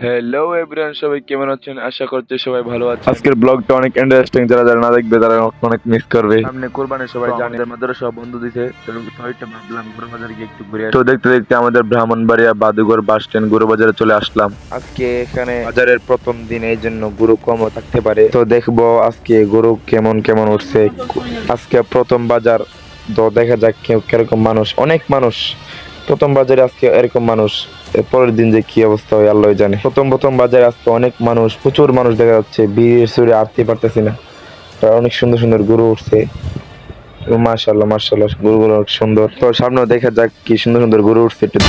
Hello everyone, সবাই কেমন আছেন? আশা করছি সবাই ভালো আছেন। আজকের ব্লগটা অনেক ইন্টারেস্টিং, যারা যারা না দেখবে তারা অনেক মিস করবে। সামনে কোরবানি, সবাই জানে, আমাদের মাদ্রাসা বন্ধ দিছে, তো এটা ভাবলাম গুরু বাজারে গিয়ে একটু ঘুরে আসি। তো দেখতে দেখতে আমাদের ব্রাহ্মণবাড়িয়া বাদুগর বাস স্ট্যান্ড গুরু বাজারে চলে আসলাম। আজকে এখানে বাজারের প্রথম দিন, এই জন্য গরু কমও থাকতে পারে। তো দেখবো আজকে গরু কেমন কেমন উঠছে। আজকে প্রথম বাজার, তো দেখা যাক কিরকম মানুষ। অনেক মানুষ প্রথম বাজারে আজকে, এরকম মানুষ। পরের দিন যে কি অবস্থা হয় আল্লাহ জানে। প্রথম প্রথম বাজারে আজকে অনেক মানুষ, প্রচুর মানুষ দেখা যাচ্ছে, ভিড় সুরে আটতে পারতেছি না। অনেক সুন্দর সুন্দর গরু উঠছে। মাশাআল্লাহ মাশাআল্লাহ, গরুগুলো অনেক সুন্দর। তো সামনে দেখা যাক কি সুন্দর সুন্দর গরু উঠছে একটু।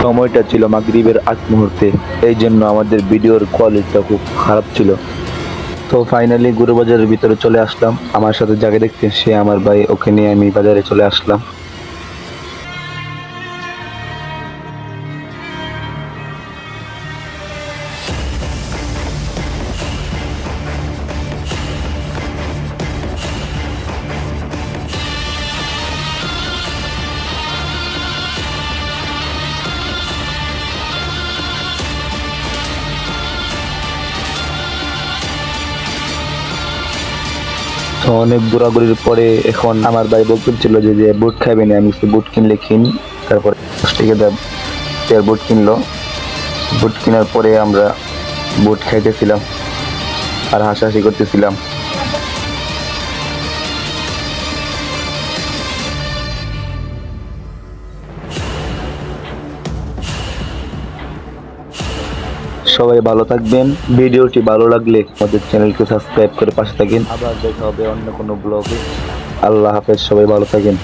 সময়টা ছিল মাগরিবের আগ মুহূর্তে, এই জন্য আমাদের ভিডিওর কোয়ালিটিটা খুব খারাপ ছিল। তো ফাইনালি গরু বাজারের ভিতরে চলে আসলাম। আমার সাথে যাকে দেখতে, সে আমার ভাই, ওকে নিয়ে আমি বাজারে চলে আসলাম। তো অনেক ঘোরাঘুরির পরে এখন আমার ভাই বলতেছিল যে বুট খাইবে না। আমি বুট কিনলে কিন। তারপরে 10 টাকা বুট কিনলো। বুট কেনার পরে আমরা বুট খাইতেছিলাম আর হাসাহাসি করতেছিলাম। সবাই ভালো থাকবেন। ভিডিওটি ভালো লাগলে আমাদের চ্যানেলকে সাবস্ক্রাইব করে পাশে থাকেন। আবার দেখা হবে অন্য কোনো ব্লগে। আল্লাহ হাফেজ, সবাই ভালো থাকেন।